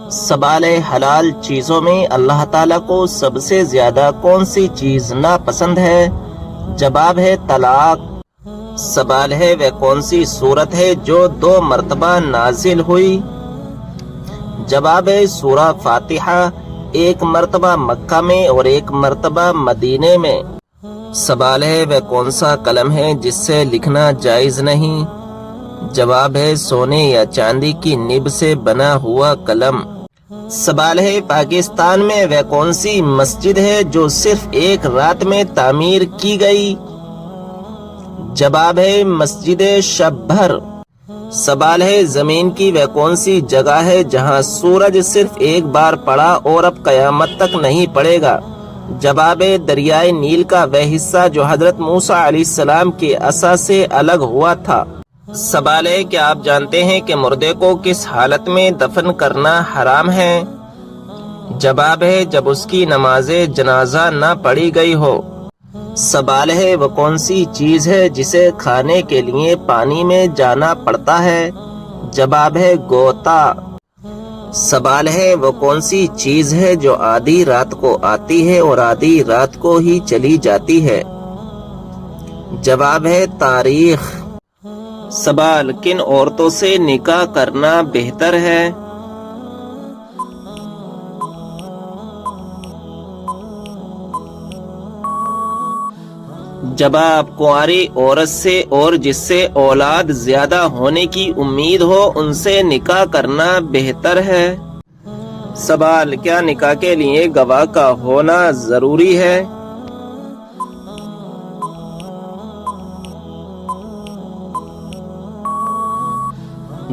سوال ہے، حلال چیزوں میں اللہ تعالیٰ کو سب سے زیادہ کون سی چیز ناپسند ہے؟ جواب ہے طلاق۔ سوال ہے، وہ کون سی سورت ہے جو 2 مرتبہ نازل ہوئی؟ جواب ہے سورہ فاتحہ، 1 مرتبہ مکہ میں اور 1 مرتبہ مدینے میں۔ سوال ہے، وہ کون سا قلم ہے جس سے لکھنا جائز نہیں؟ جواب ہے سونے یا چاندی کی نب سے بنا ہوا قلم۔ سوال ہے، پاکستان میں وہ کون سی مسجد ہے جو صرف 1 رات میں تعمیر کی گئی؟ جواب ہے مسجد شب بھر۔ سوال ہے، زمین کی وہ کون سی جگہ ہے جہاں سورج صرف 1 بار پڑا اور اب قیامت تک نہیں پڑے گا؟ جواب ہے دریائے نیل کا وہ حصہ جو حضرت موسیٰ علیہ السلام کے عصا سے الگ ہوا تھا۔ سوال ہے، کیا آپ جانتے ہیں کہ مردے کو کس حالت میں دفن کرنا حرام ہے؟ جواب ہے جب اس کی نماز جنازہ نہ پڑھی گئی ہو۔ سوال ہے، وہ کون سی چیز ہے جسے کھانے کے لیے پانی میں جانا پڑتا ہے؟ جواب ہے غوطہ۔ سوال ہے، وہ کون سی چیز ہے جو آدھی رات کو آتی ہے اور آدھی رات کو ہی چلی جاتی ہے؟ جواب ہے تاریخ۔ سوال، کن عورتوں سے نکاح کرنا بہتر ہے؟ جواب، کنواری عورت سے اور جس سے اولاد زیادہ ہونے کی امید ہو ان سے نکاح کرنا بہتر ہے۔ سوال، کیا نکاح کے لیے گواہ کا ہونا ضروری ہے؟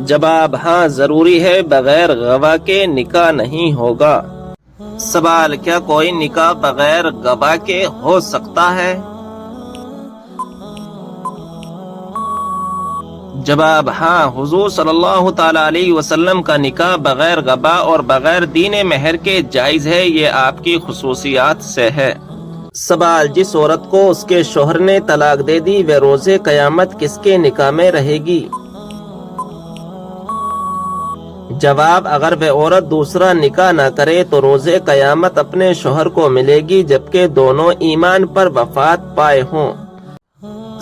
جواب، ہاں ضروری ہے، بغیر گواہ کے نکاح نہیں ہوگا۔ سوال، کیا کوئی نکاح بغیر گواہ کے ہو سکتا ہے؟ جواب، ہاں، حضور صلی اللہ تعالی علیہ وسلم کا نکاح بغیر گواہ اور بغیر دین مہر کے جائز ہے، یہ آپ کی خصوصیات سے ہے۔ سوال، جس عورت کو اس کے شوہر نے طلاق دے دی وہ روز قیامت کس کے نکاح میں رہے گی؟ جواب، اگر وہ عورت دوسرا نکاح نہ کرے تو روز قیامت اپنے شوہر کو ملے گی جبکہ دونوں ایمان پر وفات پائے ہوں۔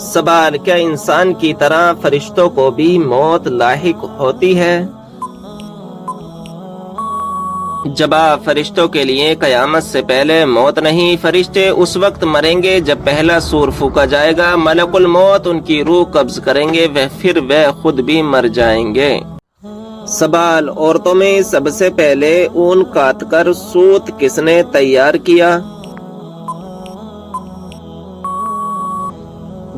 سوال، کیا انسان کی طرح فرشتوں کو بھی موت لاحق ہوتی ہے؟ جواب، فرشتوں کے لیے قیامت سے پہلے موت نہیں، فرشتے اس وقت مریں گے جب پہلا سور پھونکا جائے گا، ملک الموت ان کی روح قبض کریں گے، پھر وہ خود بھی مر جائیں گے۔ سوال، عورتوں میں سب سے پہلے اون کاٹ کر سوت کس نے تیار کیا؟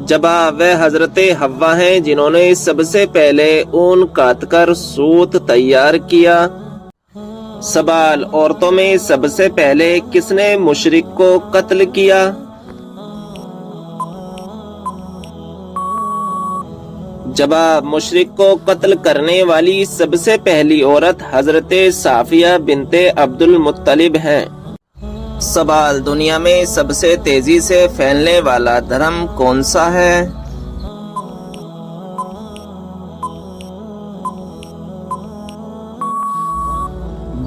جواب، وہ حضرت حوا ہیں جنہوں نے سب سے پہلے اون کاٹ کر سوت تیار کیا۔ سوال، عورتوں میں سب سے پہلے کس نے مشرک کو قتل کیا؟ جواب، مشرک کو قتل کرنے والی سب سے پہلی عورت حضرت صافیہ بنت عبد المطلب ہیں۔ سوال، دنیا میں سب سے تیزی سے پھیلنے والا دھرم کون سا ہے؟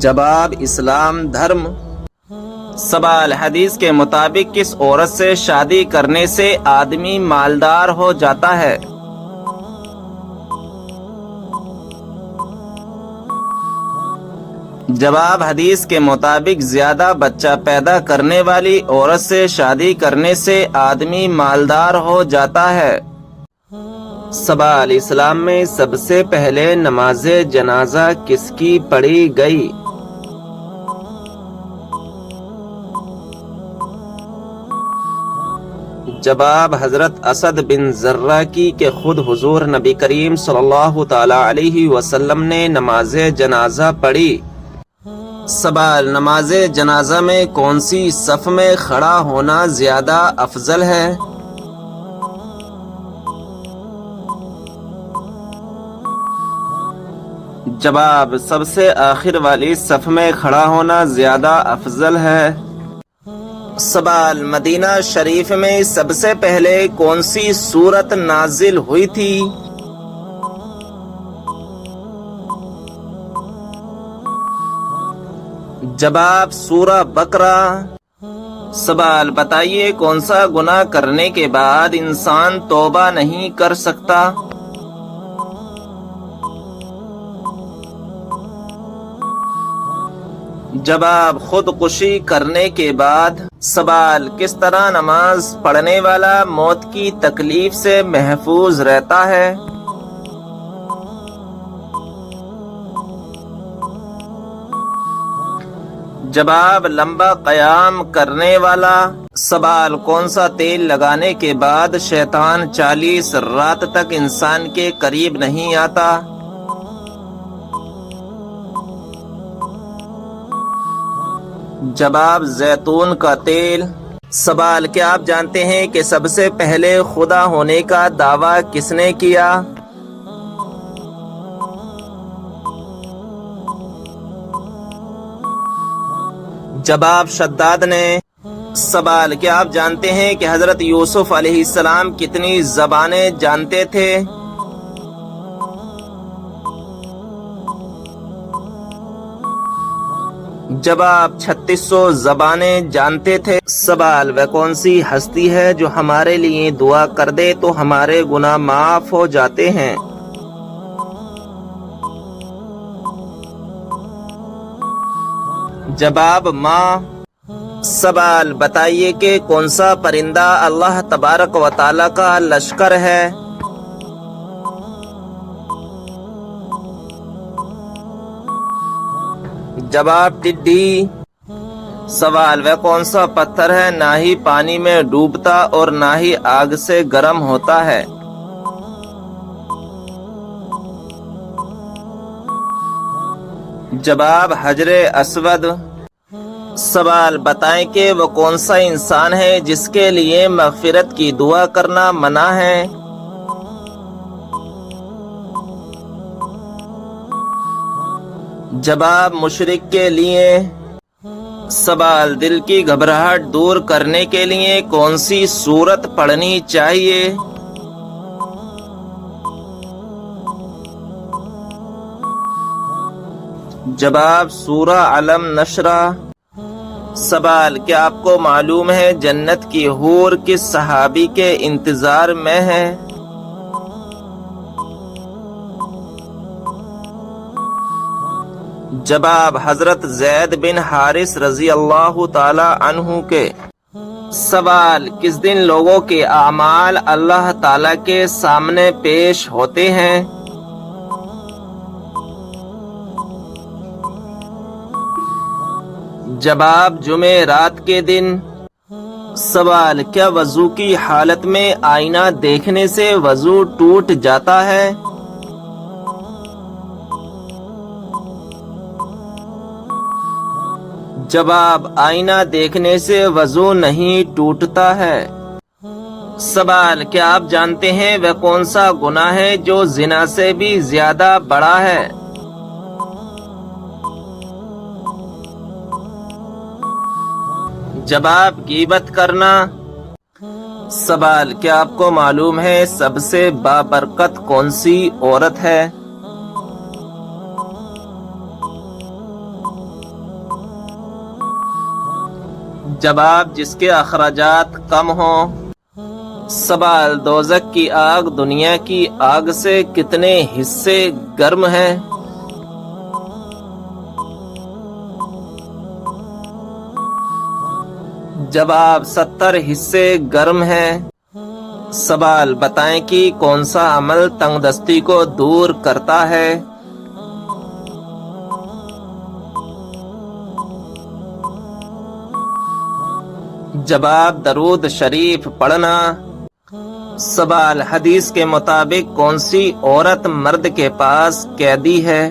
جواب، اسلام دھرم۔ سوال، حدیث کے مطابق کس عورت سے شادی کرنے سے آدمی مالدار ہو جاتا ہے؟ جواب، حدیث کے مطابق زیادہ بچہ پیدا کرنے والی عورت سے شادی کرنے سے آدمی مالدار ہو جاتا ہے۔ سوال، اسلام میں سب سے پہلے نماز جنازہ کس کی پڑھی گئی؟ جواب، حضرت اسد بن زرہ کی کہ خود حضور نبی کریم صلی اللہ تعالی علیہ وسلم نے نماز جنازہ پڑھی۔ سوال، نماز جنازہ میں کون سی صف میں کھڑا ہونا زیادہ افضل ہے؟ جواب، سب سے آخر والی صف میں کھڑا ہونا زیادہ افضل ہے۔ سوال، مدینہ شریف میں سب سے پہلے کون سی سورت نازل ہوئی تھی؟ جواب سورہ بقرہ۔ سوال بتائیے کون سا گناہ کرنے کے بعد انسان توبہ نہیں کر سکتا؟ جواب خودکشی کرنے کے بعد۔ سوال کس طرح نماز پڑھنے والا موت کی تکلیف سے محفوظ رہتا ہے؟ جواب لمبا قیام کرنے والا۔ سوال کون سا تیل لگانے کے بعد شیطان 40 رات تک انسان کے قریب نہیں آتا؟ جواب زیتون کا تیل۔ سوال کیا آپ جانتے ہیں کہ سب سے پہلے خدا ہونے کا دعویٰ کس نے کیا؟ جواب شداد نے۔ سوال کیا آپ جانتے ہیں کہ حضرت یوسف علیہ السلام کتنی زبانیں جانتے تھے؟ جواب 3600 زبانیں جانتے تھے۔ سوال وہ کون سی ہستی ہے جو ہمارے لیے دعا کر دے تو ہمارے گناہ معاف ہو جاتے ہیں؟ جواب ماں۔ سوال بتائیے کہ کون سا پرندہ اللہ تبارک و تعالی کا لشکر ہے؟ جواب ٹڈی۔ سوال وہ کون سا پتھر ہے نہ ہی پانی میں ڈوبتا اور نہ ہی آگ سے گرم ہوتا ہے؟ جواب حجر اسود۔ سوال بتائیں کہ وہ کون سا انسان ہے جس کے لیے مغفرت کی دعا کرنا منع ہے؟ جواب مشرک کے لیے۔ سوال دل کی گھبراہٹ دور کرنے کے لیے کون سی سورت پڑھنی چاہیے؟ جواب سورہ علم نشرہ۔ سوال کیا آپ کو معلوم ہے جنت کی حور کس صحابی کے انتظار میں ہے؟ جواب حضرت زید بن حارث رضی اللہ تعالی عنہ کے۔ سوال کس دن لوگوں کے اعمال اللہ تعالی کے سامنے پیش ہوتے ہیں؟ جواب جمعرات کے دن۔ سوال کیا وضو کی حالت میں آئینہ دیکھنے سے وضو ٹوٹ جاتا ہے؟ جواب آئینہ دیکھنے سے وضو نہیں ٹوٹتا ہے۔ سوال کیا آپ جانتے ہیں وہ کون سا گناہ ہے جو زنا سے بھی زیادہ بڑا ہے؟ جواب غیبت کرنا۔ سوال کیا آپ کو معلوم ہے سب سے بابرکت کون سی عورت ہے؟ جواب جس کے اخراجات کم ہوں۔ سوال دوزخ کی آگ دنیا کی آگ سے کتنے حصے گرم ہے؟ جواب 70 حصے گرم ہے۔ سوال بتائیں کہ کون سا عمل تنگ دستی کو دور کرتا ہے؟ جواب درود شریف پڑھنا۔ سوال حدیث کے مطابق کون سی عورت مرد کے پاس قیدی ہے؟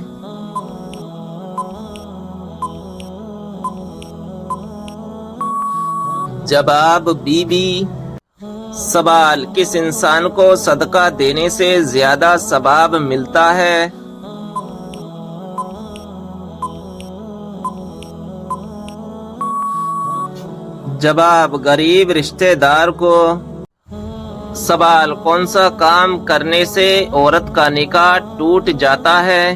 جواب بی بی۔ سوال کس انسان کو صدقہ دینے سے زیادہ ثواب ملتا ہے؟ جواب غریب رشتہ دار کو۔ سوال کون سا کام کرنے سے عورت کا نکاح ٹوٹ جاتا ہے؟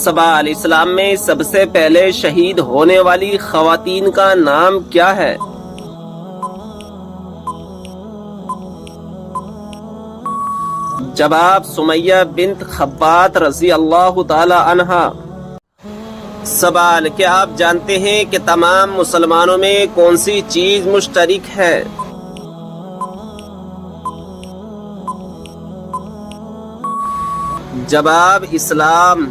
سوال، اسلام میں سب سے پہلے شہید ہونے والی خواتین کا نام کیا ہے؟ جواب، سمیہ بنت خبات رضی اللہ تعالی عنہا۔ سوال، کیا آپ جانتے ہیں کہ تمام مسلمانوں میں کون سی چیز مشترک ہے؟ جواب، اسلام۔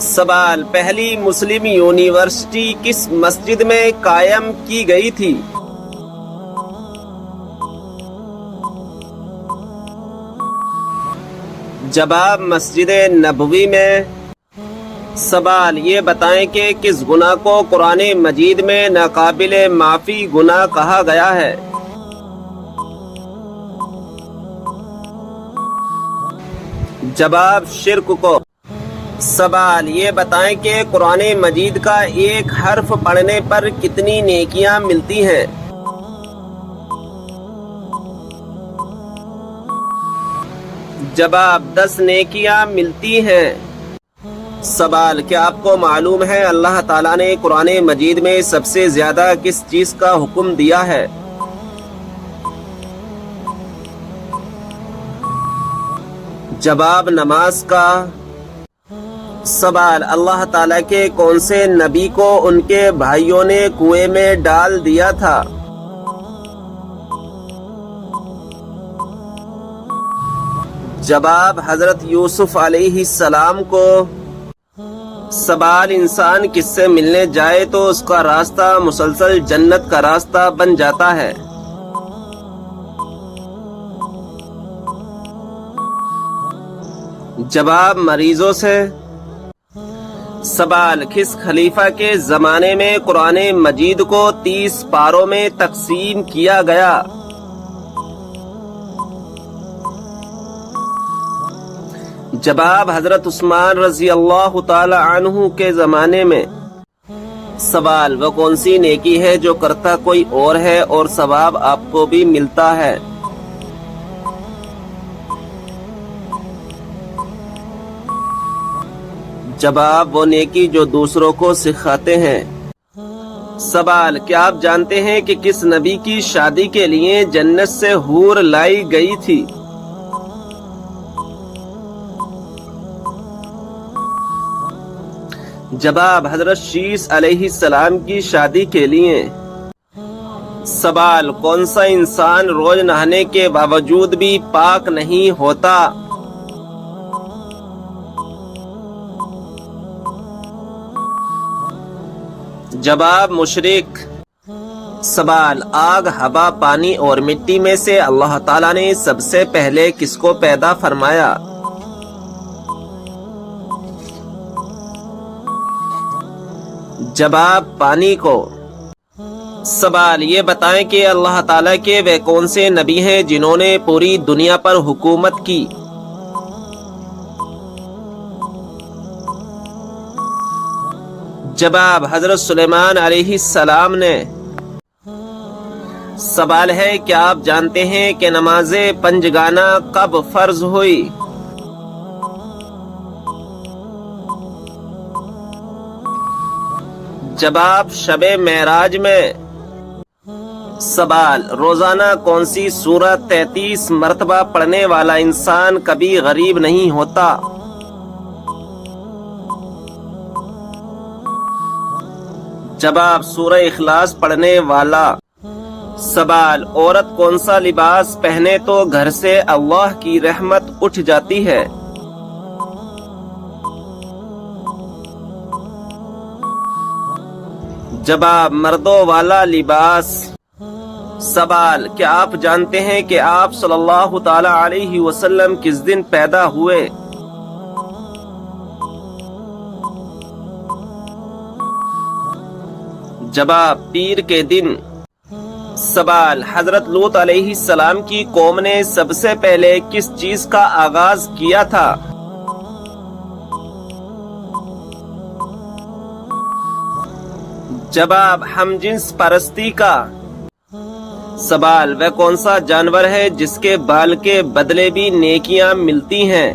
سوال، پہلی مسلم یونیورسٹی کس مسجد میں قائم کی گئی تھی؟ جواب، مسجد نبوی میں۔ سوال، یہ بتائیں کہ کس گناہ کو قرآن مجید میں ناقابل معافی گناہ کہا گیا ہے؟ جواب، شرک کو۔ سوال، یہ بتائیں کہ قرآن مجید کا ایک حرف پڑھنے پر کتنی نیکیاں ملتی ہیں؟ جواب، 10 نیکیاں ملتی ہیں۔ سوال، کیا آپ کو معلوم ہے اللہ تعالیٰ نے قرآن مجید میں سب سے زیادہ کس چیز کا حکم دیا ہے؟ جواب، نماز کا۔ سوال، اللہ تعالیٰ کے کون سے نبی کو ان کے بھائیوں نے کنویں میں ڈال دیا تھا؟ جواب، حضرت یوسف علیہ السلام کو۔ سوال، انسان کس سے ملنے جائے تو اس کا راستہ مسلسل جنت کا راستہ بن جاتا ہے؟ جواب، مریضوں سے۔ سوال، کس خلیفہ کے زمانے میں قرآن مجید کو 30 پاروں میں تقسیم کیا گیا؟ جواب، حضرت عثمان رضی اللہ تعالی عنہ کے زمانے میں۔ سوال، وہ کون سی نیکی ہے جو کرتا کوئی اور ہے اور ثواب آپ کو بھی ملتا ہے؟ جواب، وہ نیکی جو دوسروں کو سکھاتے ہیں۔ سوال، کیا آپ جانتے ہیں کہ کس نبی کی شادی کے لیے جنت سے حور لائی گئی تھی؟ جواب، حضرت شیس علیہ السلام کی شادی کے لیے۔ سوال، کون سا انسان روز نہانے کے باوجود بھی پاک نہیں ہوتا؟ جواب، مشرک۔ سوال، آگ، ہوا، پانی اور مٹی میں سے اللہ تعالیٰ نے سب سے پہلے کس کو پیدا فرمایا؟ جواب، پانی کو۔ سوال، یہ بتائیں کہ اللہ تعالیٰ کے وہ کون سے نبی ہیں جنہوں نے پوری دنیا پر حکومت کی؟ جواب، حضرت سلیمان علیہ السلام نے۔ سوال ہے، کیا آپ جانتے ہیں کہ نماز پنجگانہ کب فرض ہوئی؟ جواب، شب معراج میں۔ سوال، روزانہ کون سی سورت 33 مرتبہ پڑھنے والا انسان کبھی غریب نہیں ہوتا؟ جواب، سورہ اخلاص پڑھنے والا۔ سوال، عورت کون سا لباس پہنے تو گھر سے اللہ کی رحمت اٹھ جاتی ہے؟ جواب، مردوں والا لباس۔ سوال، کیا آپ جانتے ہیں کہ آپ صلی اللہ تعالی علیہ وسلم کس دن پیدا ہوئے؟ جواب، پیر کے دن۔ سوال، حضرت لوط علیہ السلام کی قوم نے سب سے پہلے کس چیز کا آغاز کیا تھا؟ جواب، ہم جنس پرستی کا۔ سوال، وہ کون سا جانور ہے جس کے بال کے بدلے بھی نیکیاں ملتی ہیں؟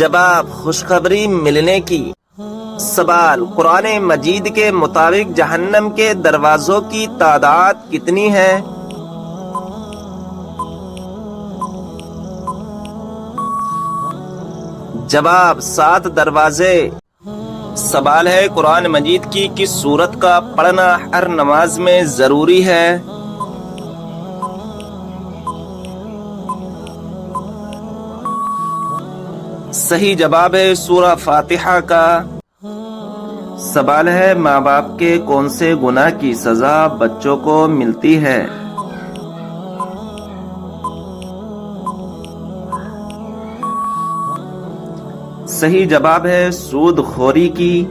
جواب خوشخبری ملنے کی۔ سوال قرآن مجید کے مطابق جہنم کے دروازوں کی تعداد کتنی ہے؟ جواب 7 دروازے۔ سوال ہے قرآن مجید کی کس سورت کا پڑھنا ہر نماز میں ضروری ہے؟ صحیح جواب ہے سورہ فاتحہ کا۔ سوال ہے ماں باپ کے کون سے گناہ کی سزا بچوں کو ملتی ہے؟ صحیح جواب ہے سود خوری کی۔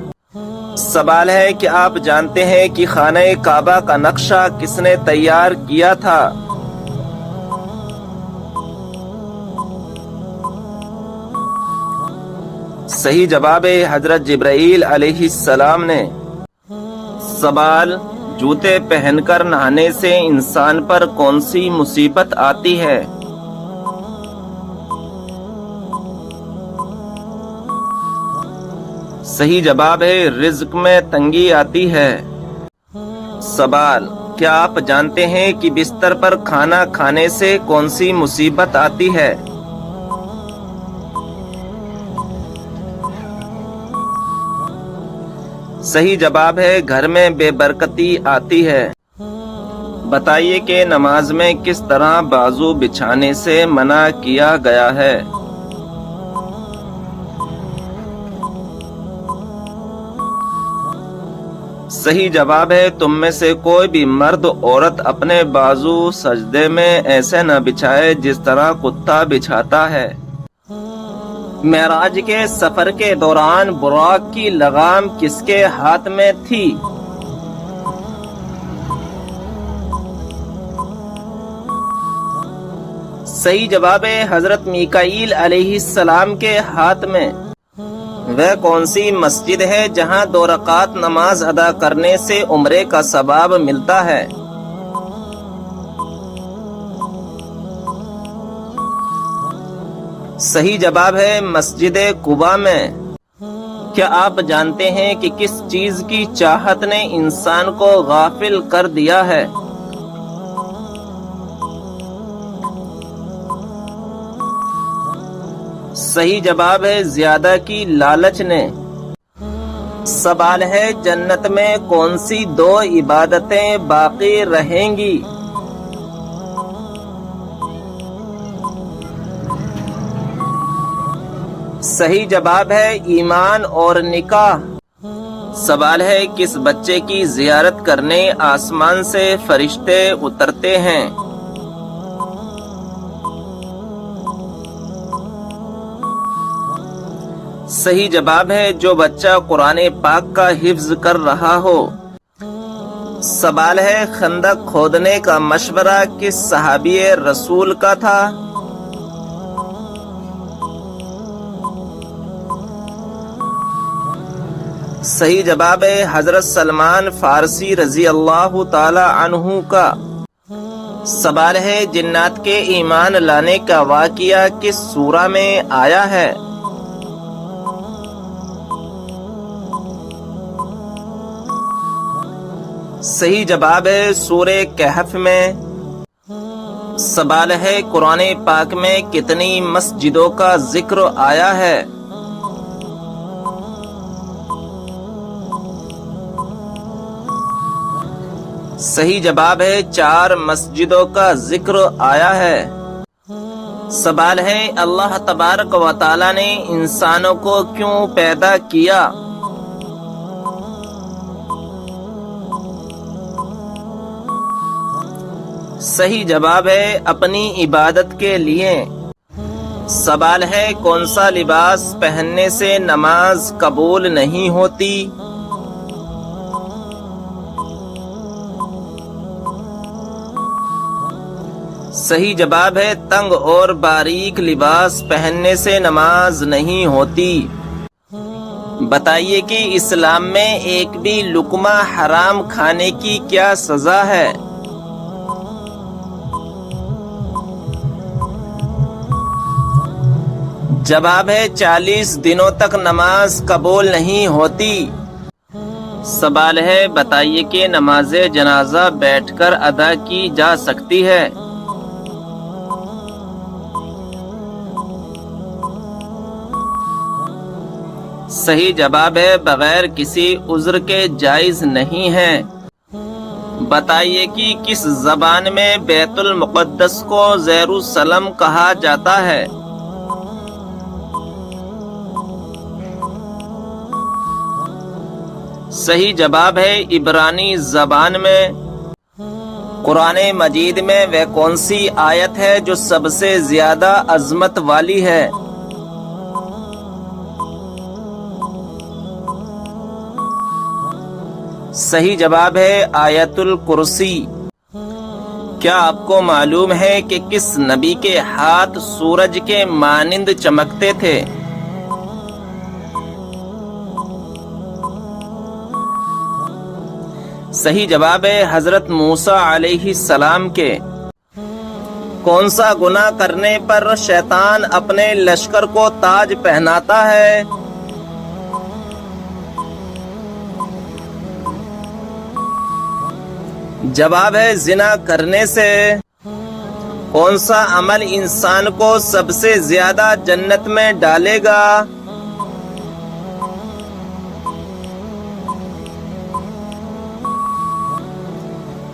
سوال ہے کہ آپ جانتے ہیں کہ خانہ کعبہ کا نقشہ کس نے تیار کیا تھا؟ صحیح جواب ہے حضرت جبرائیل علیہ السلام نے۔ سوال جوتے پہن کر نہانے سے انسان پر کون سی مصیبت آتی ہے؟ صحیح جواب ہے رزق میں تنگی آتی ہے۔ سوال کیا آپ جانتے ہیں کہ بستر پر کھانا کھانے سے کون سی مصیبت آتی ہے؟ صحیح جواب ہے گھر میں بے برکتی آتی ہے۔ بتائیے کہ نماز میں کس طرح بازو بچھانے سے منع کیا گیا ہے؟ صحیح جواب ہے تم میں سے کوئی بھی مرد عورت اپنے بازو سجدے میں ایسے نہ بچھائے جس طرح کتا بچھاتا ہے۔ معراج کے سفر کے دوران براق کی لگام کس کے ہاتھ میں تھی؟ صحیح جواب ہے حضرت میکائیل علیہ السلام کے ہاتھ میں۔ وہ کون سی مسجد ہے جہاں 2 رکعت نماز ادا کرنے سے عمرے کا ثواب ملتا ہے؟ صحیح جواب ہے مسجد قباء میں۔ کیا آپ جانتے ہیں کہ کس چیز کی چاہت نے انسان کو غافل کر دیا ہے؟ صحیح جواب ہے زیادہ کی لالچ نے۔ سوال ہے جنت میں کون سی 2 عبادتیں باقی رہیں گی؟ صحیح جواب ہے ایمان اور نکاح۔ سوال ہے کس بچے کی زیارت کرنے آسمان سے فرشتے اترتے ہیں؟ صحیح جواب ہے جو بچہ قرآن پاک کا حفظ کر رہا ہو۔ سوال ہے خندق کھودنے کا مشورہ کس صحابی رسول کا تھا؟ صحیح جواب ہے حضرت سلمان فارسی رضی اللہ تعالی عنہ کا۔ سوال ہے جنات کے ایمان لانے کا واقعہ کس سورہ میں آیا ہے؟ صحیح جواب ہے سورہ کہف میں۔ سوال ہے قرآن پاک میں کتنی مسجدوں کا ذکر آیا ہے؟ صحیح جواب ہے 4 مسجدوں کا ذکر آیا ہے۔ سوال ہے اللہ تبارک و تعالی نے انسانوں کو کیوں پیدا کیا؟ صحیح جواب ہے اپنی عبادت کے لیے۔ سوال ہے کون سا لباس پہننے سے نماز قبول نہیں ہوتی؟ صحیح جواب ہے تنگ اور باریک لباس پہننے سے نماز نہیں ہوتی۔ بتائیے کہ اسلام میں ایک بھی لقمہ حرام کھانے کی کیا سزا ہے؟ جواب ہے 40 دنوں تک نماز قبول نہیں ہوتی۔ سوال ہے بتائیے کہ نماز جنازہ بیٹھ کر ادا کی جا سکتی ہے؟ صحیح جواب ہے بغیر کسی عذر کے جائز نہیں ہے۔ بتائیے کہ کس زبان میں بیت المقدس کو یروشلم کہا جاتا ہے؟ صحیح جواب ہے عبرانی زبان میں۔ قرآن مجید میں وہ کون سی آیت ہے جو سب سے زیادہ عظمت والی ہے؟ صحیح جواب ہے آیت الکرسی۔ کیا آپ کو معلوم ہے کہ کس نبی کے ہاتھ سورج کے مانند چمکتے تھے؟ صحیح جواب ہے حضرت موسیٰ علیہ السلام کے۔ کون سا گناہ کرنے پر شیطان اپنے لشکر کو تاج پہناتا ہے؟ جواب ہے زنا کرنے سے۔ کون سا عمل انسان کو سب سے زیادہ جنت میں ڈالے گا؟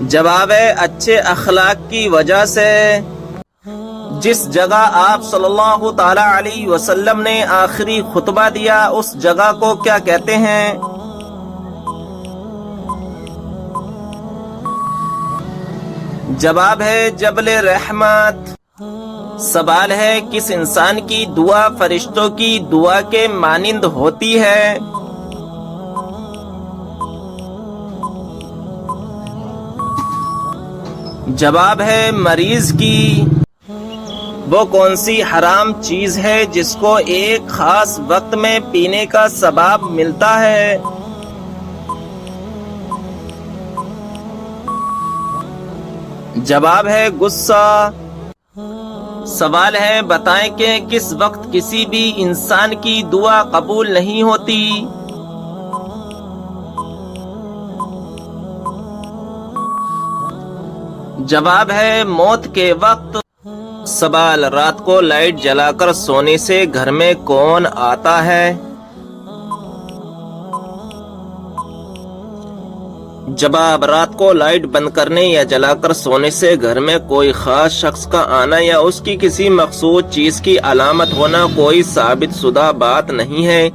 جواب ہے اچھے اخلاق کی وجہ سے۔ جس جگہ آپ صلی اللہ تعالی علیہ وسلم نے آخری خطبہ دیا اس جگہ کو کیا کہتے ہیں؟ جواب ہے جبل رحمت۔ سوال ہے کس انسان کی دعا فرشتوں کی دعا کے مانند ہوتی ہے؟ جواب ہے مریض کی۔ وہ کون سی حرام چیز ہے جس کو ایک خاص وقت میں پینے کا ثواب ملتا ہے؟ جواب ہے غصہ۔ سوال ہے بتائیں کہ کس وقت کسی بھی انسان کی دعا قبول نہیں ہوتی؟ جواب ہے موت کے وقت۔ سوال رات کو لائٹ جلا کر سونے سے گھر میں کون آتا ہے؟ جواب رات کو لائٹ بند کرنے یا جلا کر سونے سے گھر میں کوئی خاص شخص کا آنا یا اس کی کسی مخصوص چیز کی علامت ہونا کوئی ثابت شدہ بات نہیں ہے۔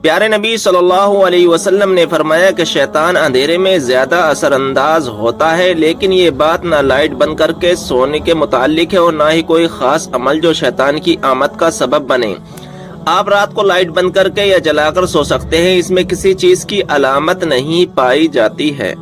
پیارے نبی صلی اللہ علیہ وسلم نے فرمایا کہ شیطان اندھیرے میں زیادہ اثر انداز ہوتا ہے، لیکن یہ بات نہ لائٹ بند کر کے سونے کے متعلق ہے اور نہ ہی کوئی خاص عمل جو شیطان کی آمد کا سبب بنے۔ آپ رات کو لائٹ بند کر کے یا جلا کر سو سکتے ہیں، اس میں کسی چیز کی علامت نہیں پائی جاتی ہے۔